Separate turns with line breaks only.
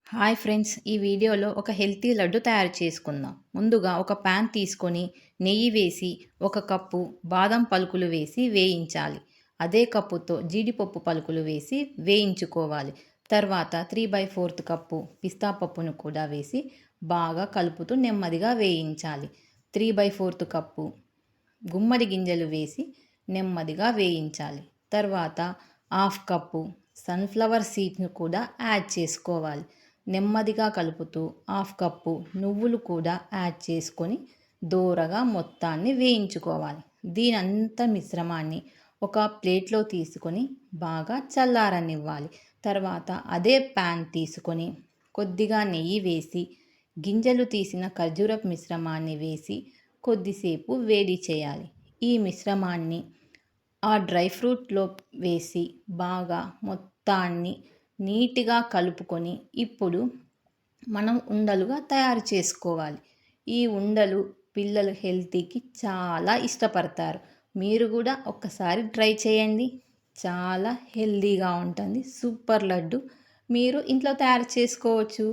Hi friends, ఈ వీడియోలో ఒక హెల్తీ లడ్డు తయారు చేసుకుందాం. ముందుగా ఒక ప్యాన్ తీసుకొని నెయ్యి వేసి 1 కప్పు బాదం పలుకులు వేసి వేయించాలి. అదే కప్పుతో జీడిపప్పు పలుకులు వేసి వేయించుకోవాలి. తర్వాత 3/4 కప్పు పిస్తా పప్పును కూడా వేసి బాగా కలుపుతూ నెమ్మదిగా వేయించాలి. 3/4 కప్పు గుమ్మడి గింజలు వేసి నెమ్మదిగా వేయించాలి. తర్వాత 1/2 కప్పు సన్ఫ్లవర్ సీడ్స్ను కూడా యాడ్ చేసుకోవాలి. నెమ్మదిగా కలుపుతూ 1/2 కప్పు నువ్వులు కూడా యాడ్ చేసుకొని దోరగా మొత్తాన్ని వేయించుకోవాలి. దీనంతా మిశ్రమాన్ని ఒక ప్లేట్లో తీసుకొని బాగా చల్లారనివ్వాలి. తర్వాత అదే ప్యాన్ తీసుకొని కొద్దిగా నెయ్యి వేసి గింజలు తీసిన ఖర్జూరపు మిశ్రమాన్ని వేసి కొద్దిసేపు వేడి చేయాలి. ఈ మిశ్రమాన్ని ఆ డ్రై ఫ్రూట్లో వేసి బాగా మొత్తాన్ని నీట్గా కలుపుకొని ఇప్పుడు మనం ఉండలుగా తయారు చేసుకోవాలి. ఈ ఉండలు పిల్లలు హెల్తీకి చాలా ఇష్టపడతారు. మీరు కూడా ఒక్కసారి ట్రై చేయండి. చాలా హెల్తీగా ఉంటుంది. సూపర్ లడ్డు మీరు ఇంట్లో తయారు చేసుకోవచ్చు.